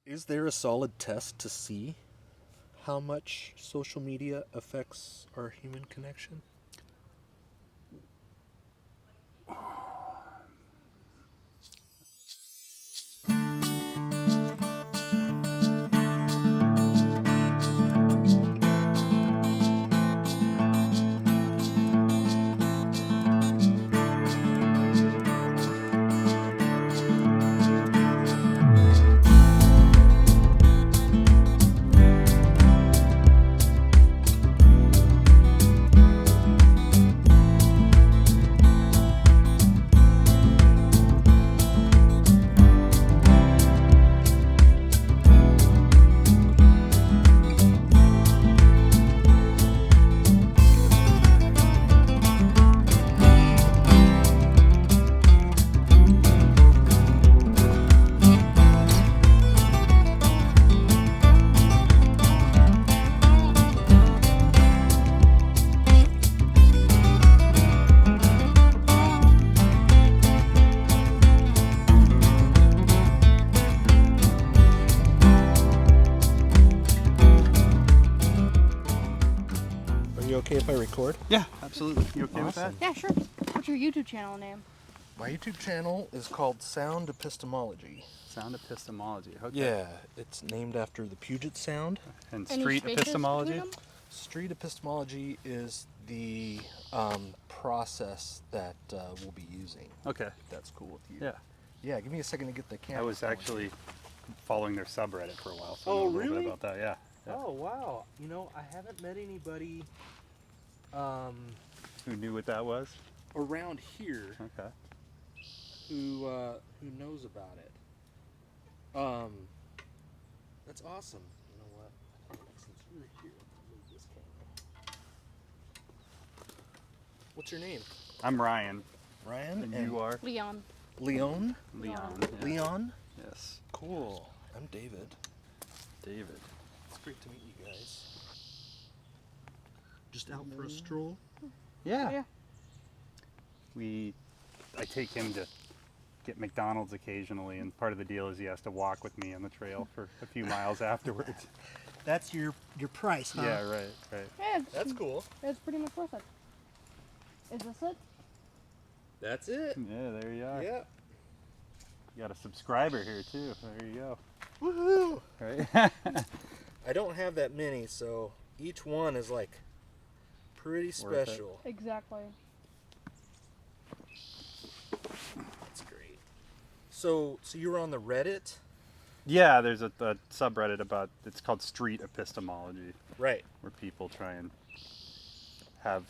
Is there a solid test to see how much social media affects our human connection? Okay if I record? Yeah, absolutely. You okay with that? Awesome. Yeah, sure. What's your YouTube channel name? My YouTube channel is called Sound Epistemology. Sound Epistemology. Okay. Yeah, it's named after the Puget Sound. And Any Street spaces Epistemology? between them? Street epistemology is the process that we'll be using. Okay. If that's cool with you. Yeah. Yeah, give me a second to get the camera. I was going. actually following their subreddit for a while, so I Oh, know a little really? bit about that. Yeah. Yeah. Oh, wow. You know, I haven't met anybody Who knew what that was? around here Okay. who knows about it. That's awesome. You know what? Since you're here, I'll move this camera. What's your name? I'm Ryan. Ryan. And you are? Leon. Leon. Leon. Yeah. Leon. Yes. Cool. I'm David. David. It's great to meet you guys. Just out for a stroll. Yeah. I take him to get McDonald's occasionally, and part of the deal is he has to walk with me on the trail for a few miles afterwards. That's your price, huh? Yeah, right. Yeah, That's cool. it's pretty much worth it. Is this it? That's it. Yeah, there you are. Yeah. You got a subscriber here too. There you go. Woohoo! Right? I don't have that many, so each one is like pretty Worth it. special. Exactly. That's great. So you were on the Reddit? Yeah, there's a subreddit about, it's called Street Epistemology, Right. where people try and have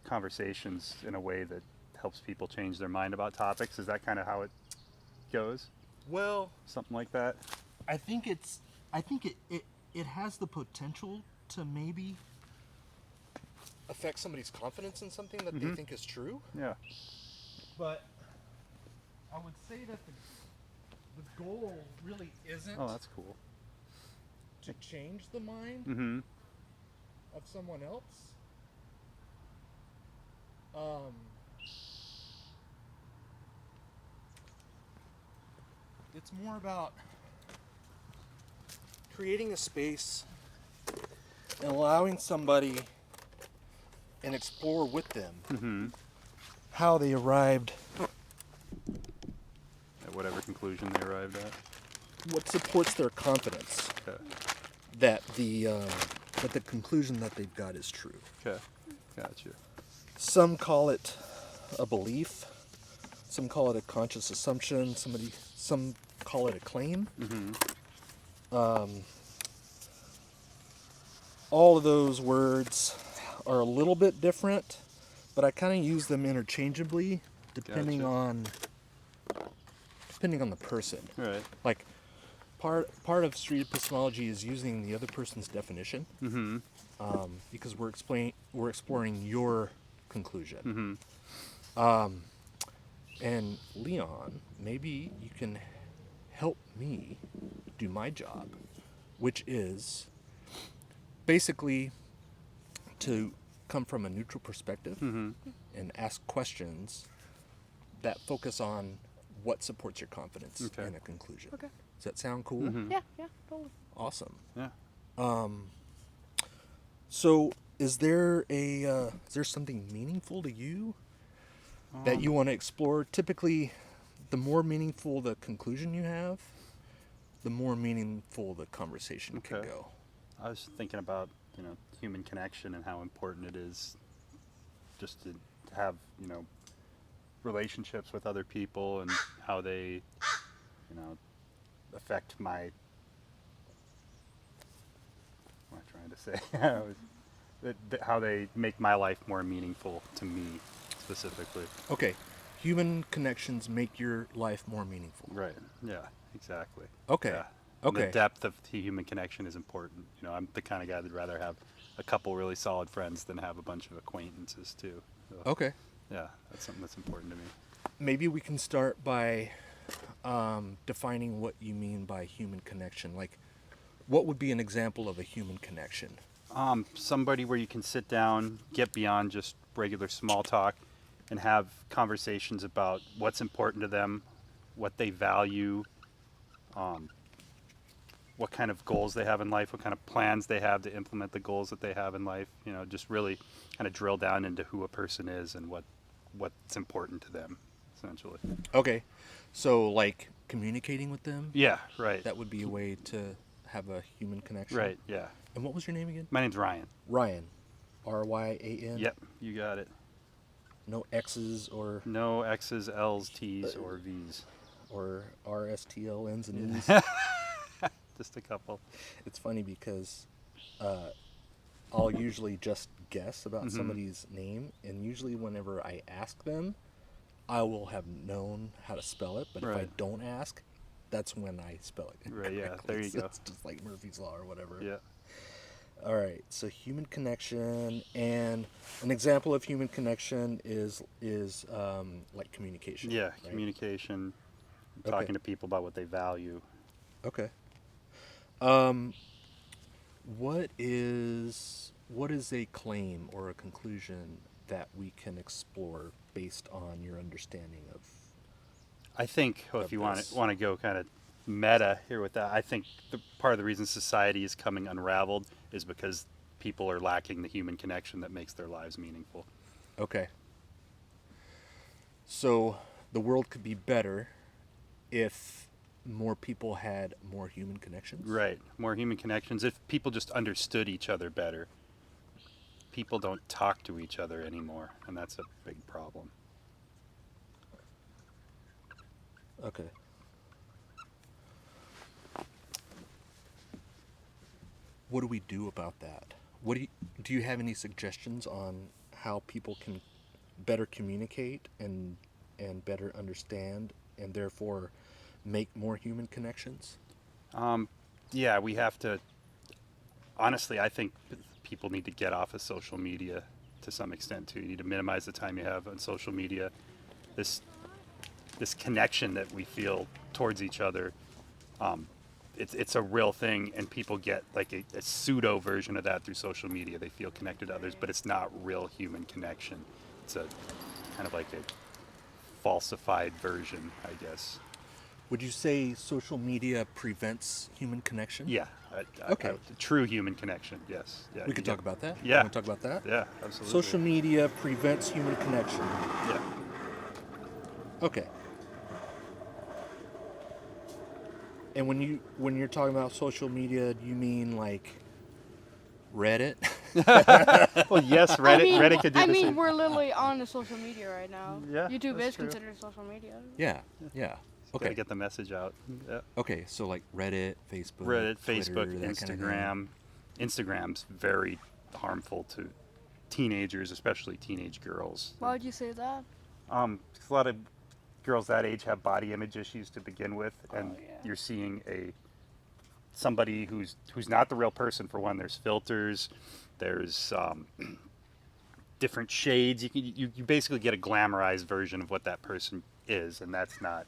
conversations in a way that helps people change their mind about topics. Is that kind of how it goes? Well, Something like that? I think it has the potential to maybe affect somebody's confidence in something that they think is true. Yeah. But I would say that the goal really isn't Oh, that's cool. to change the mind Mm-hmm. of someone else. It's more about creating a space and allowing somebody and explore with them Mm-hmm. how they arrived, At whatever conclusion they arrived at. what supports their confidence Okay. that the conclusion that they've got is true. Okay. Gotcha. Some call it a belief, some call it a conscious assumption, some call it a claim. Mm-hmm. All of those words are a little bit different, but I kind of use them interchangeably depending Gotcha. on the person. Right. Like part of street epistemology is using the other person's definition, Mm-hmm. because we're exploring your conclusion. Mm-hmm. And Leon, maybe you can help me do my job, which is basically to come from a neutral perspective Mm-hmm. and ask questions that focus on what supports your confidence Okay. in a conclusion. Okay. that sound cool? Mhm. Yeah, totally. Awesome. Yeah. So is there something meaningful to you that you want to explore? Typically, the more meaningful the conclusion you have, the more meaningful the conversation can Okay. go. I was thinking about, human connection and how important it is just to have, relationships with other people and how they, affect my, what am I trying to say? How they make my life more meaningful to me specifically. Okay, human connections make your life more meaningful. Right. Yeah, exactly. Okay. Yeah. And Okay. the depth of the human connection is important. I'm the kind of guy that'd rather have a couple really solid friends than have a bunch of acquaintances too. So, Okay. yeah, that's something that's important to me. Maybe we can start by defining what you mean by human connection. Like, what would be an example of a human connection? Somebody where you can sit down, get beyond just regular small talk, and have conversations about what's important to them, what they value, what kind of goals they have in life, what kind of plans they have to implement the goals that they have in life. Just really kind of drill down into who a person is and what's important to them, essentially. Okay. So, like, communicating with them? Yeah, right. That would be a way to have a human connection? Right, yeah. And what was your name again? My name's Ryan. Ryan. R-Y-A-N? Yep, you got it. No X's or No X's, L's, T's, or V's. R-S-T-L-N's and E's? Just a couple. It's funny because I'll usually just guess about somebody's name, and usually whenever I ask them, I will have known how to spell it, but if I Right. don't ask, that's when I spell it Right, yeah, incorrectly. there you So go. It's just like Murphy's Law or whatever. Yeah. All right, so human connection, and an example of human connection is like communication. Yeah, right? communication, Okay. talking to people about what they value. Okay. What is a claim or a conclusion that we can explore based on your understanding of? I think, Of if you want this. to go kind of meta here with that, I think part of the reason society is coming unraveled is because people are lacking the human connection that makes their lives meaningful. Okay. So the world could be better if more people had more human connections? Right. More human connections. If people just understood each other better. People don't talk to each other anymore, and that's a big problem. Okay. What do we do about that? Do you have any suggestions on how people can better communicate and better understand and therefore make more human connections? Yeah, we have to. Honestly, I think people need to get off of social media to some extent too. You need to minimize the time you have on social media. This connection that we feel towards each other, it's a real thing, and people get like a pseudo version of that through social media. They feel connected to others, but it's not real human connection. It's a kind of like a falsified version, I guess. Would you say social media prevents human connection? Yeah. Okay. True human connection. Yes. Yeah. We could talk about that? Yeah. You want to talk about that? Yeah, absolutely. Social media prevents human connection. Yeah. Okay. And when you're talking about social media, do you mean like Reddit? Well, yes, Reddit could do I the mean, same. we're literally on the social media right now. Yeah, YouTube that's is true. considered social media. Yeah. Yeah. Gotta Okay. get the message out. Yeah. Okay. So like Reddit, Facebook, Reddit, Twitter, Facebook, that kind of Instagram. Instagram's very harmful to teenagers, especially teenage girls. Why would you say that? 'Cause a lot of girls that age have body image issues to begin with, and yeah. you're seeing somebody who's not the real person. For one, there's filters, there's different shades. You basically get a glamorized version of what that person is, and that's not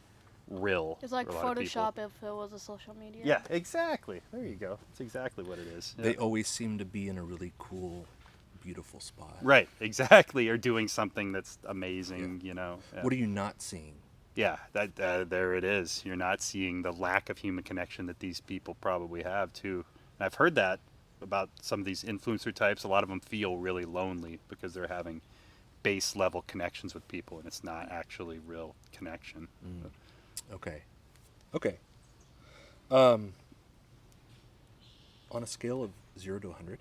real. It's like for a lot of people. Photoshop if it was a social media. Yeah, exactly. There you go. That's exactly what it is. They Yeah. always seem to be in a really cool, beautiful spot. Right, exactly. Or doing something that's amazing, Yeah. What are you not seeing? Yeah, that there it is. You're not seeing the lack of human connection that these people probably have too. And I've heard that about some of these influencer types. A lot of them feel really lonely because they're having base level connections with people, and it's not actually real connection. Okay. Okay. On a scale of 0 to 100,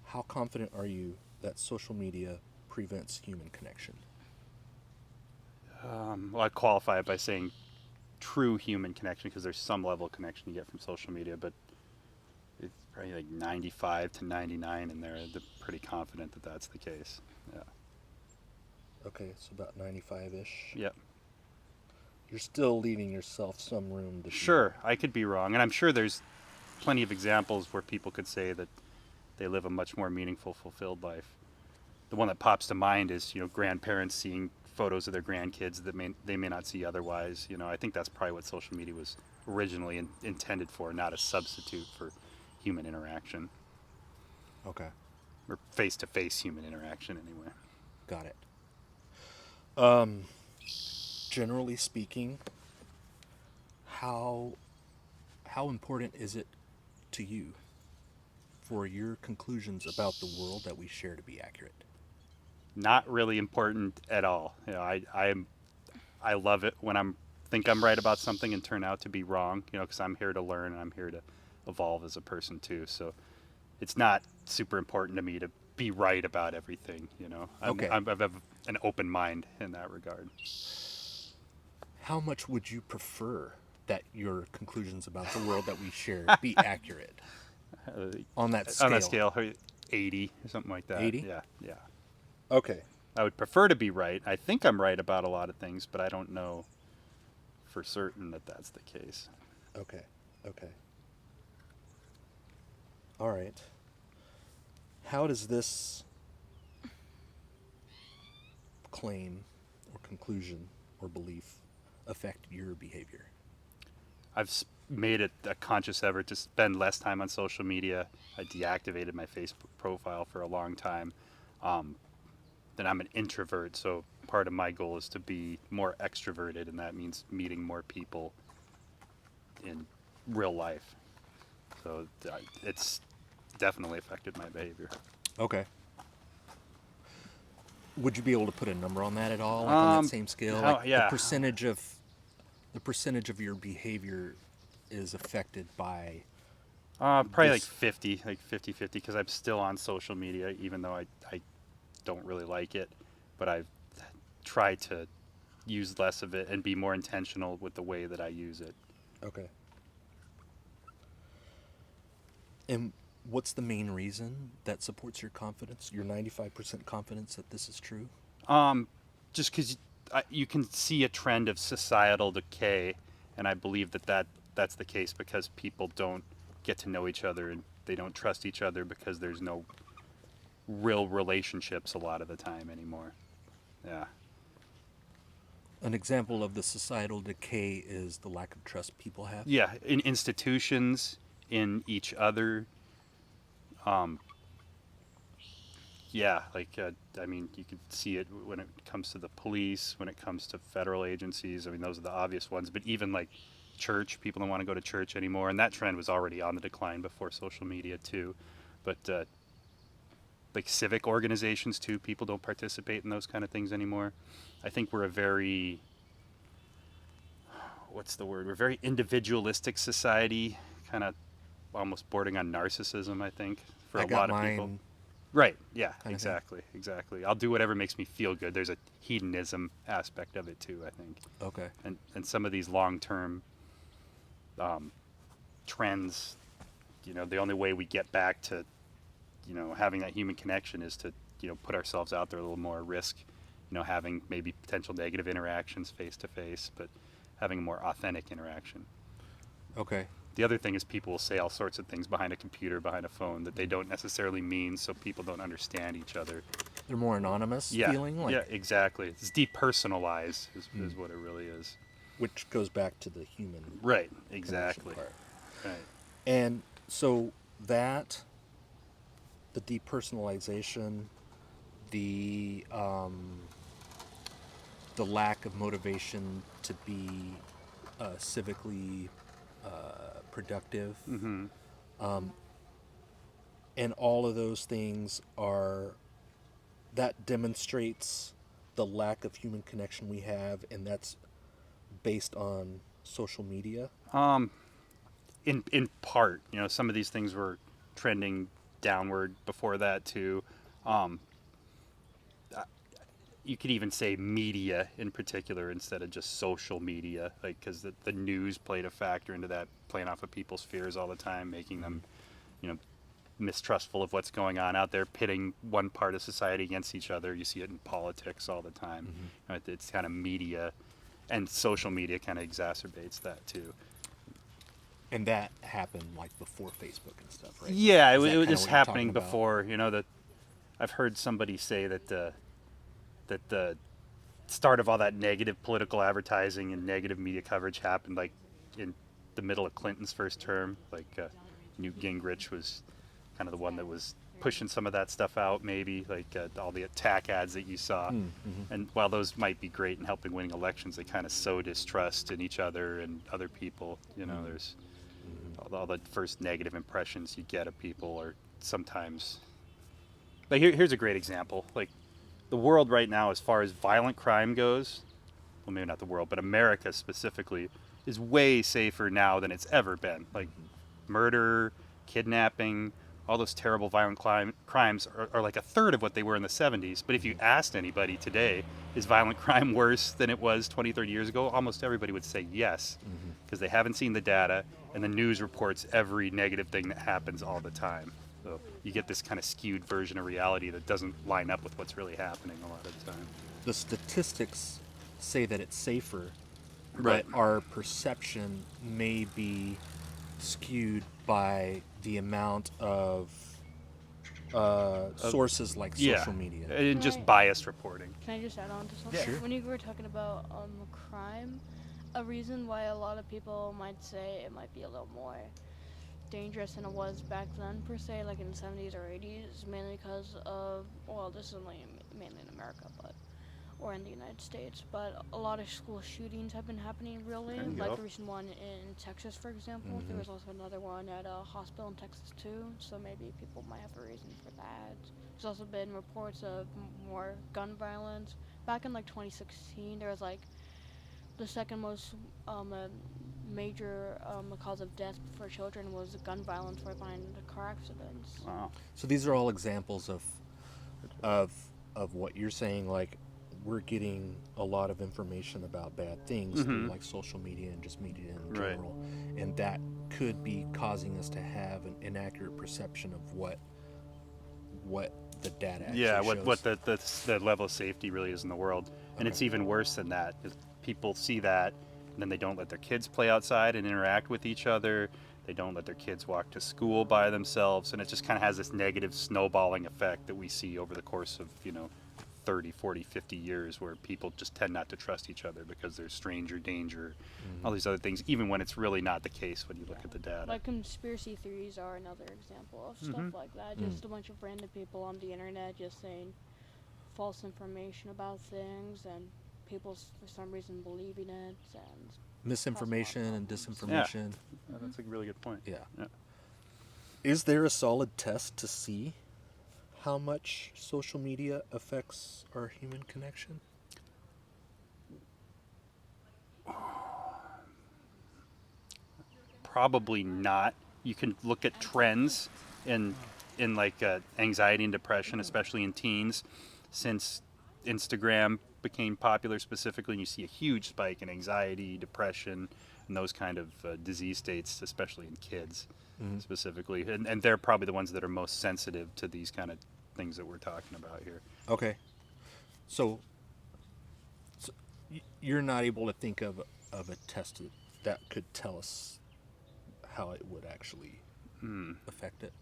how confident are you that social media prevents human connection? Well, I'd qualify it by saying true human connection, because there's some level of connection you get from social media, but it's probably like 95 to 99 in there. They're pretty confident that that's the case. Yeah. Okay, so about 95-ish. Yep. You're still leaving yourself some room to... Sure, I could be wrong, and I'm sure there's plenty of examples where people could say that they live a much more meaningful, fulfilled life. The one that pops to mind is, grandparents seeing photos of their grandkids that they may not see otherwise. I think that's probably what social media was originally intended for, not a substitute for human interaction, Okay, or face-to-face human interaction anyway. got it. Generally speaking, how important is it to you for your conclusions about the world that we share to be accurate? Not really important at all. I love it when think I'm right about something and turn out to be wrong. Because I'm here to learn and I'm here to evolve as a person too. So it's not super important to me to be right about everything. Okay. I have an open mind in that regard. How much would you prefer that your conclusions about the world that we share be accurate? On that scale? On that scale, 80 or something like that. 80? Yeah. Okay. I would prefer to be right. I think I'm right about a lot of things, but I don't know for certain that that's the case. Okay. All right. How does this claim or conclusion or belief affect your behavior? I've made it a conscious effort to spend less time on social media. I deactivated my Facebook profile for a long time. Then I'm an introvert, so part of my goal is to be more extroverted, and that means meeting more people in real life. So it's definitely affected my behavior. Okay. Would you be able to put a number on that at all, like on that same scale? Yeah. The percentage of your behavior is affected by... Probably this- like 50-50, because I'm still on social media, even though I don't really like it, but I've tried to use less of it and be more intentional with the way that I use it. Okay. And what's the main reason that supports your confidence, your 95% confidence that this is true? Just because you can see a trend of societal decay, and I believe that's the case because people don't get to know each other and they don't trust each other because there's no real relationships a lot of the time anymore. Yeah. An example of the societal decay is the lack of trust people have? Yeah, in institutions, in each other. Yeah, I mean, you can see it when it comes to the police, when it comes to federal agencies. I mean, those are the obvious ones. But even like church, people don't want to go to church anymore. And that trend was already on the decline before social media too. But like civic organizations too, people don't participate in those kind of things anymore. I think we're a very, we're a very individualistic society, kind of almost bordering on narcissism, I think, for I a got lot of mine people. Right, yeah, kind of thing. exactly. I'll do whatever makes me feel good. There's a hedonism aspect of it too, I think. Okay. And some of these long-term trends, the only way we get back to, having that human connection is to, put ourselves out there a little more, risk, having maybe potential negative interactions face to face, but having a more authentic interaction. Okay. The other thing is people will say all sorts of things behind a computer, behind a phone that they don't necessarily mean, so people don't understand each other. They're more anonymous feeling? Yeah, exactly. It's depersonalized is what it really is. Which goes back to the human... Right, exactly. Part. Right. And so that, the depersonalization, the the lack of motivation to be civically productive. Mm-hmm. And all of those things are, that demonstrates the lack of human connection we have, and that's based on social media. In part, some of these things were trending downward before that too. You could even say media in particular instead of just social media, like because the news played a factor into that, playing off of people's fears all the time, making them, mistrustful of what's going on out there, pitting one part of society against each other. You see it in politics all the time. It's kind of media, and social media kind of exacerbates that too. And that happened like before Facebook and stuff, right? Yeah, Is that it was kinda just what you're happening talking about? before. That I've heard somebody say that the start of all that negative political advertising and negative media coverage happened like in the middle of Clinton's first term. Like Newt Gingrich was kind of the one that was pushing some of that stuff out, maybe like all the attack ads that you saw. And while those might be great in helping winning elections, they kind of sow distrust in each other and other people. There's all the first negative impressions you get of people are sometimes. Like here's a great example. Like the world right now, as far as violent crime goes, well, maybe not the world, but America specifically, is way safer now than it's ever been. Like murder, kidnapping, all those terrible violent crimes are like a third of what they were in the 70s. But if you asked anybody today, is violent crime worse than it was 20, 30 years ago? Almost everybody would say yes, because they haven't seen the data, and the news reports every negative thing that happens all the time. So you get this kind of skewed version of reality that doesn't line up with what's really happening a lot of the time. The statistics say that it's safer, Right. but our perception may be skewed by the amount of sources like social media. And just Right. biased reporting. Can I just add on to something? Yeah, sure. When you were talking about crime, a reason why a lot of people might say it might be a little more dangerous than it was back then, per se, like in the 70s or 80s, mainly because of, well, this is mainly in America, or in the United States, but a lot of school shootings have been happening really, There you like go. the recent one in Texas, for example. There was also another one at a hospital in Texas too, so maybe people might have a reason for that. There's also been reports of more gun violence. Back in like 2016, there was like the second most major cause of death for children was gun violence right behind the car accidents. Wow. So these are all examples of what you're saying. Like, we're getting a lot of information about bad things through like social media and just media in Right. general, and that could be causing us to have an inaccurate perception of what the data actually Yeah, shows. what the level of safety really is in the world. And it's even worse than that, 'cause people see that, and then they don't let their kids play outside and interact with each other. They don't let their kids walk to school by themselves, and it just kind of has this negative snowballing effect that we see over the course of 30, 40, 50 years, where people just tend not to trust each other because there's stranger danger, all these other things, even when it's really not the case when you look at the data. Like conspiracy theories are another example of stuff like that. Just a bunch of random people on the internet just saying false information about things, and people for some reason believing it, and Misinformation and problems. disinformation. Yeah, that's a really good point. Yeah. Is there a solid test to see how much social media affects our human connection? Probably not. You can look at trends in like anxiety and depression, especially in teens, since Instagram became popular specifically, and you see a huge spike in anxiety, depression, and those kind of disease states, especially in kids specifically. And they're probably the ones that are most sensitive to these kind of things that we're talking about here. Okay. So you're not able to think of a test that could tell us how it would actually affect it?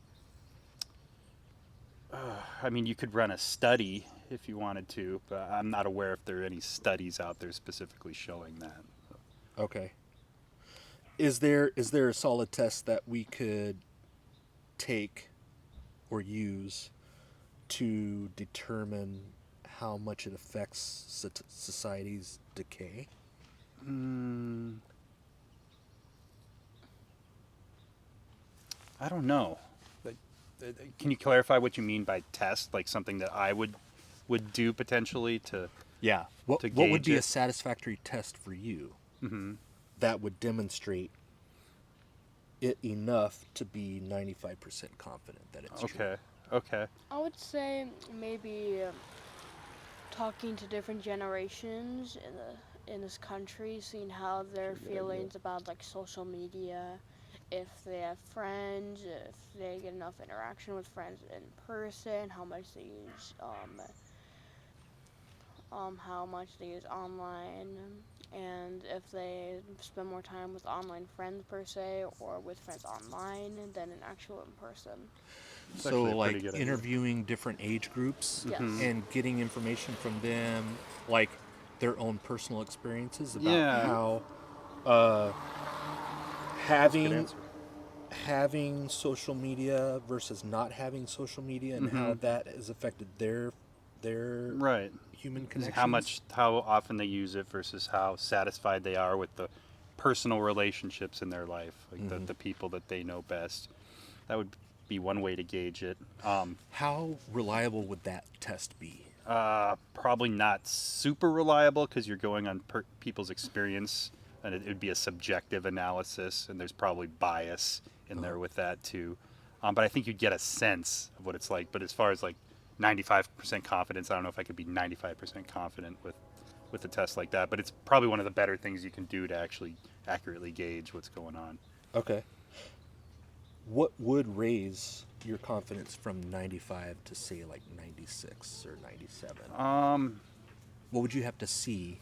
I mean, you could run a study if you wanted to, but I'm not aware if there are any studies out there specifically showing that. Okay. Is there a solid test that we could take or use to determine how much it affects society's decay? I don't know. Can you clarify what you mean by test? Like something that I would do potentially to... Yeah. What to would gauge be a it? satisfactory test for you that would demonstrate it enough to be 95% confident that it's true? Okay. I would say maybe talking to different generations in this country, seeing how their feelings about like social media, if they have friends, if they get enough interaction with friends in person, how much they use online, and if they spend more time with online friends per se, or with friends online than in actual in person. It's So actually a pretty like good idea. interviewing different age groups Yes. and getting information from them, like their own personal experiences about Yeah. how That's a good having answer. having social media versus not having social media, and how that has affected their Right. human Is connections. how often they use it versus how satisfied they are with the personal relationships in their life, like the people that they know best. That would be one way to gauge it. How reliable would that test be? Probably not super reliable because you're going on people's experience, and it would be a subjective analysis, and there's probably bias in there with that too. But I think you'd get a sense of what it's like. But as far as like 95% confidence, I don't know if I could be 95% confident with a test like that. But it's probably one of the better things you can do to actually accurately gauge what's going on. Okay. What would raise your confidence from 95 to say like 96 or 97? What would you have to see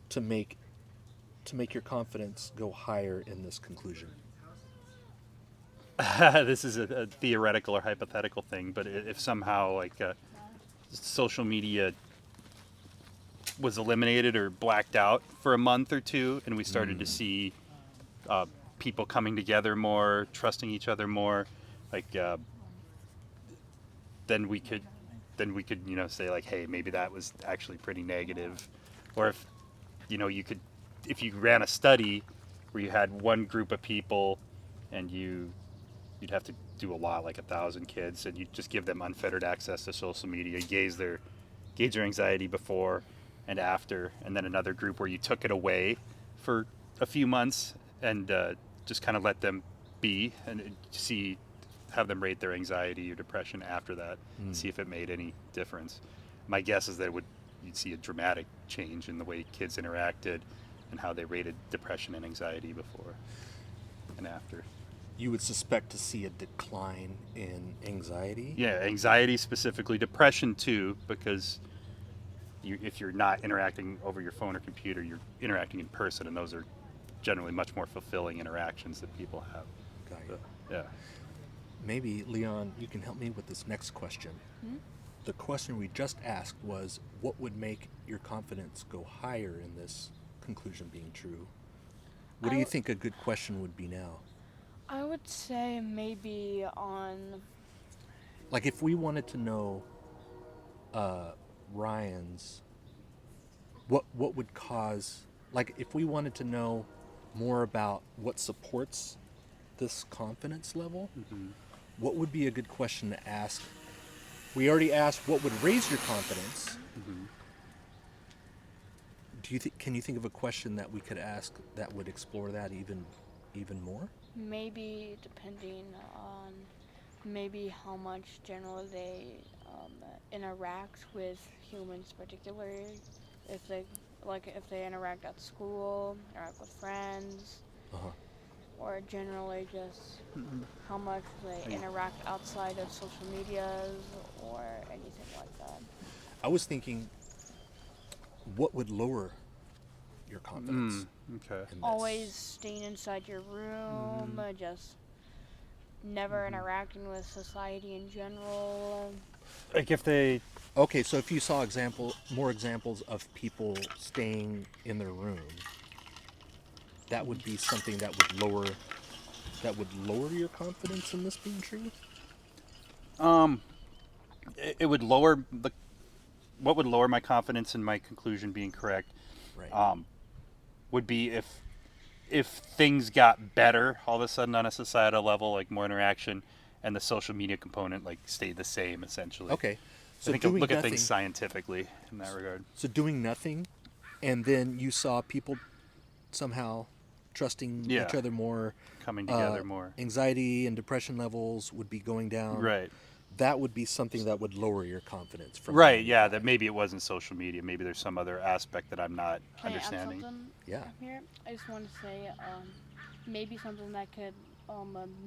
to make your confidence go higher in this conclusion? This is a theoretical or hypothetical thing, but if somehow like social media was eliminated or blacked out for a month or two, and we started to see people coming together more, trusting each other more, like then we could say like, hey, maybe that was actually pretty negative. Or if if you ran a study where you had one group of people and you'd have to do a lot, like 1,000 kids, and you just give them unfettered access to social media, gauge their anxiety before and after, and then another group where you took it away for a few months and just kind of let them be and have them rate their anxiety or depression after that, see if it made any difference. My guess is that you'd see a dramatic change in the way kids interacted and how they rated depression and anxiety before and after. You would suspect to see a decline in anxiety? Yeah, anxiety specifically, depression too, because if you're not interacting over your phone or computer, you're interacting in person, and those are generally much more fulfilling interactions that people have. Got you. Yeah. Maybe, Leon, you can help me with this next question. The question we just asked was, what would make your confidence go higher in this conclusion being true? What do you think a good question would be now? I would say maybe on... Like if we wanted to know Ryan's, what would cause, like if we wanted to know more about what supports this confidence level, what would be a good question to ask? We already asked what would raise your confidence. Can you think of a question that we could ask that would explore that even more? Maybe depending on maybe how much generally they interact with humans, particularly if they interact at school, interact with friends, or generally just how much they interact outside of social medias or anything like that. I was thinking, what would lower your confidence? Okay. in this? Always staying inside your room, just never interacting with society in general. Like if they... Okay, so if you saw more examples of people staying in their room, that would be something that would lower your confidence in this being true? It would lower what would lower my confidence in my conclusion being correct Right. would be if things got better all of a sudden on a societal level, like more interaction, and the social media component like stayed the same essentially. Okay. So So I think doing look at nothing. things scientifically in that regard. So doing nothing, and then you saw people somehow trusting Yeah. each other more. Coming together more. Anxiety and depression levels would be going down. Right. That would be something that would lower your confidence. From Right. Yeah. 95. That maybe it wasn't social media. Maybe there's some other aspect that I'm not Can I add understanding. something Yeah. here? I just want to say maybe something that could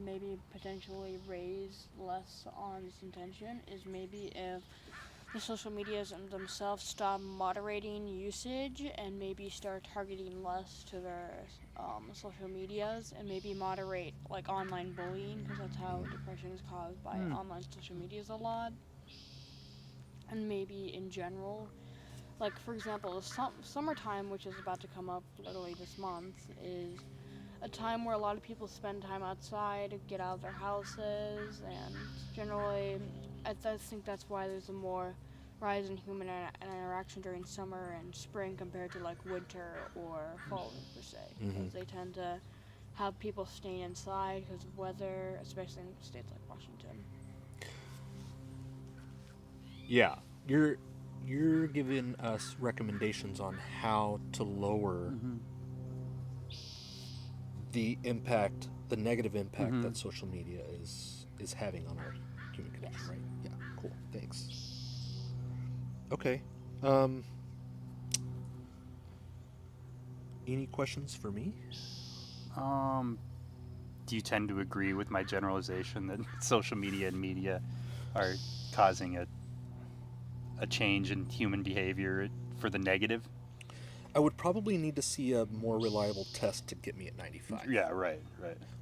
maybe potentially raise less on this intention is maybe if the social medias themselves stop moderating usage and maybe start targeting less to their social medias and maybe moderate like online bullying because that's how depression is caused by online social medias a lot. And maybe in general, like for example, summertime, which is about to come up literally this month, is a time where a lot of people spend time outside, get out of their houses, and generally, I think that's why there's a more rise in human interaction during summer and spring compared to like winter or fall per se, because they tend to have people staying inside because of weather, especially in states like Washington. Yeah. You're giving us recommendations on how to lower the impact, the negative impact that social media is having on our human connection, right? Yeah, cool. Thanks. Okay. Any questions for me? Do you tend to agree with my generalization that social media and media are causing a change in human behavior for the negative? I would probably need to see a more reliable test to get me at 95. Yeah, right.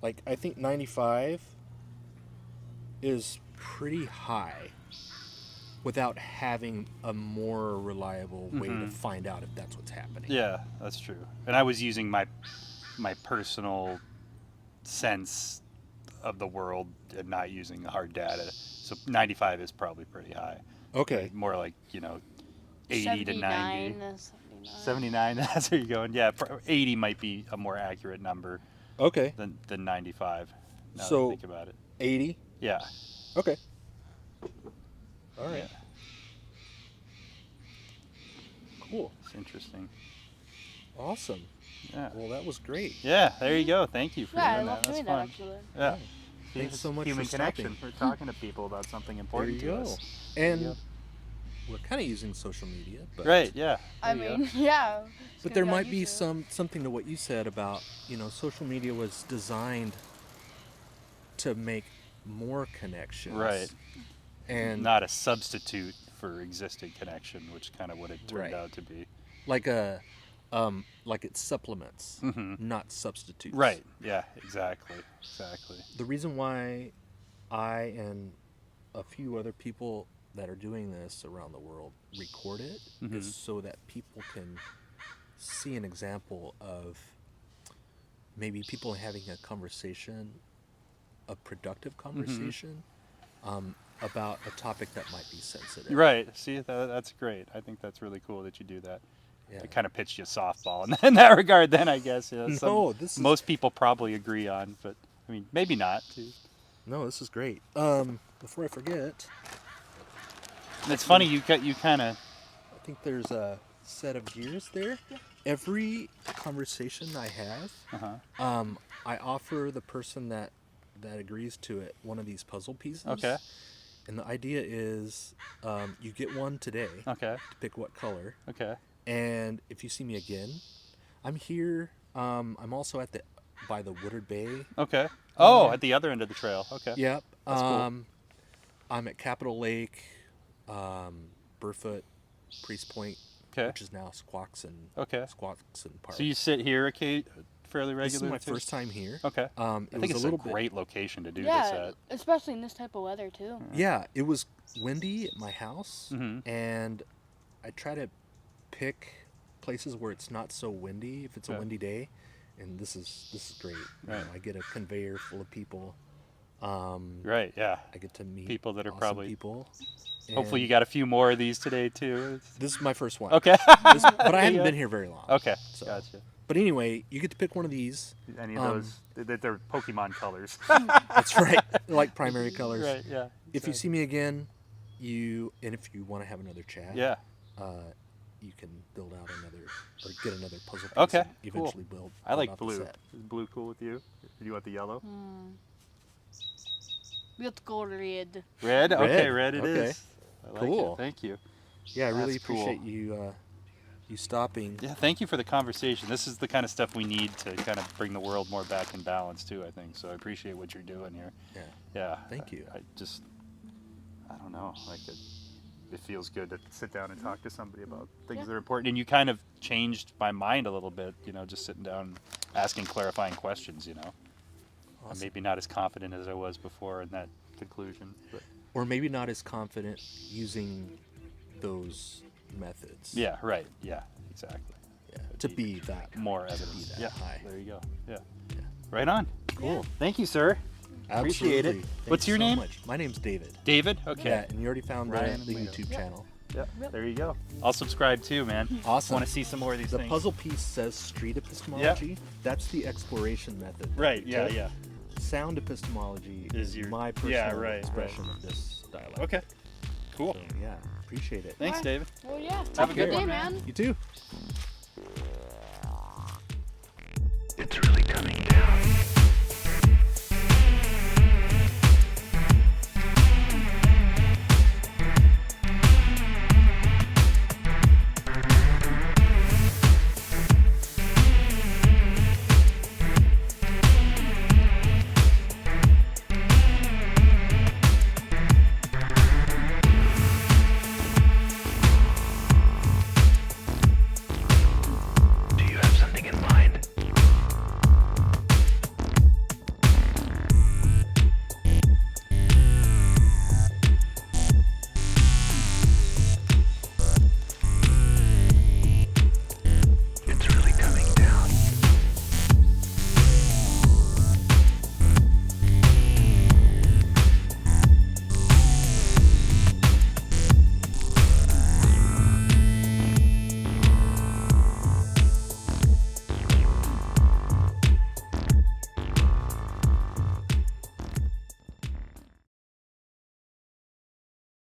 Like, I think 95 is pretty high without having a more reliable way to find out if that's what's happening. Yeah, that's true. And I was using my personal sense of the world and not using hard data. So 95 is probably pretty high. Okay. More like, 80 to 90. 79. 79, that's where you're going. Yeah, 80 might be a more accurate number Okay. than 95. Now that So- I think about it. 80? Yeah. Okay. All right. Yeah. Cool. It's interesting. Awesome. Yeah. Well, that was great. Yeah, there you go. Thank you for Yeah, I doing love that. That's doing fun. that actually. Yeah. Thanks so much Human for connection. stopping. We're talking to people about something There important you to go. us. And Yep. we're kind of using social media, but Right, yeah. I There you mean, yeah. But there might be something to what you said about, social media was designed to make more connections. Right. And Not a substitute for existing connection, which kind of what it turned Right. out to be. like it supplements, not substitutes. Right. Yeah, exactly. The reason why I and a few other people that are doing this around the world record it is so that people can see an example of maybe people having a conversation, a productive conversation, about a topic that might be sensitive. Right. See, that's great. I think that's really cool that you do that. Yeah. It kind of pitched you a softball in that regard then, I guess. No, this is- most people probably agree on, but, I mean, maybe not, too. No, this is great. Before I forget, And it's funny, you kind of... I think there's a set of gears there. Every conversation I have, I offer the person that agrees to it one of these puzzle pieces. Okay. And the idea is, you get one today Okay. to pick what color. Okay. And if you see me again, I'm here. I'm also by the Woodard Bay. Okay. Oh, at the other end of the trail. Okay. Yep. That's cool. I'm at Capitol Lake, Burfoot, Priest Point, Okay. which is now Squaxin. Okay. Squaxin Park. So you sit here fairly This is regularly? my too? first time here. Okay. It I think was it's a little great location to do this Yeah, at. especially in this type of weather too. Yeah, it was windy at my house, Mhm. and I try to pick places where it's not so windy if it's a Yeah. windy day, and this is great. Right. I get a conveyor full of people. Right, yeah. I get to meet People that are awesome probably people. Hopefully And you got a few more of these today too. This is my first one. Okay. But I haven't been here very long. Okay. So. Gotcha. But anyway, you get to pick one of these. Any of those? They're Pokemon colors. That's right. Like primary colors. Right. Yeah. If you see me again, and if you want to have another chat, Yeah. you can build out another or get another puzzle piece. Okay, And eventually build. I like out the blue. set. Is blue cool with you? Do you want the yellow? Let's go red. Red? Okay, red it Okay. is. I like Cool. it. Thank you. Yeah, I really That's cool. appreciate you you stopping. Yeah, thank you for the conversation. This is the kind of stuff we need to kind of bring the world more back in balance too, I think. So I appreciate what you're doing here. Yeah. Yeah. Thank you. I don't know, like it feels good to sit down and talk to somebody about things that are important. And you kind of changed my mind a little bit, just sitting down, asking clarifying questions, I'm Awesome. maybe not as confident as I was before in that conclusion. But Or maybe not as confident using those methods. yeah, right. Yeah, exactly. Yeah, to be that More evidence. that Yeah, high. there you go. Yeah. Yeah. Right on. Cool. Thank you, sir. Appreciate it. Absolutely. Thank What's you your so name? much. My name's David. David? Okay. Yeah, and you already found Ryan the and Leo. YouTube channel. Yeah, Yep. there you go. I'll subscribe too, man. Awesome. Want to see some more of these The things. puzzle piece says street epistemology. That's the exploration method. that Right, we yeah, took. yeah. Sound epistemology Is is your- my personal yeah, right, expression of this dialect. Okay. Cool. So, yeah, appreciate it. Thanks, Alright. David. Well, yeah. Have a good day, one, man. You too.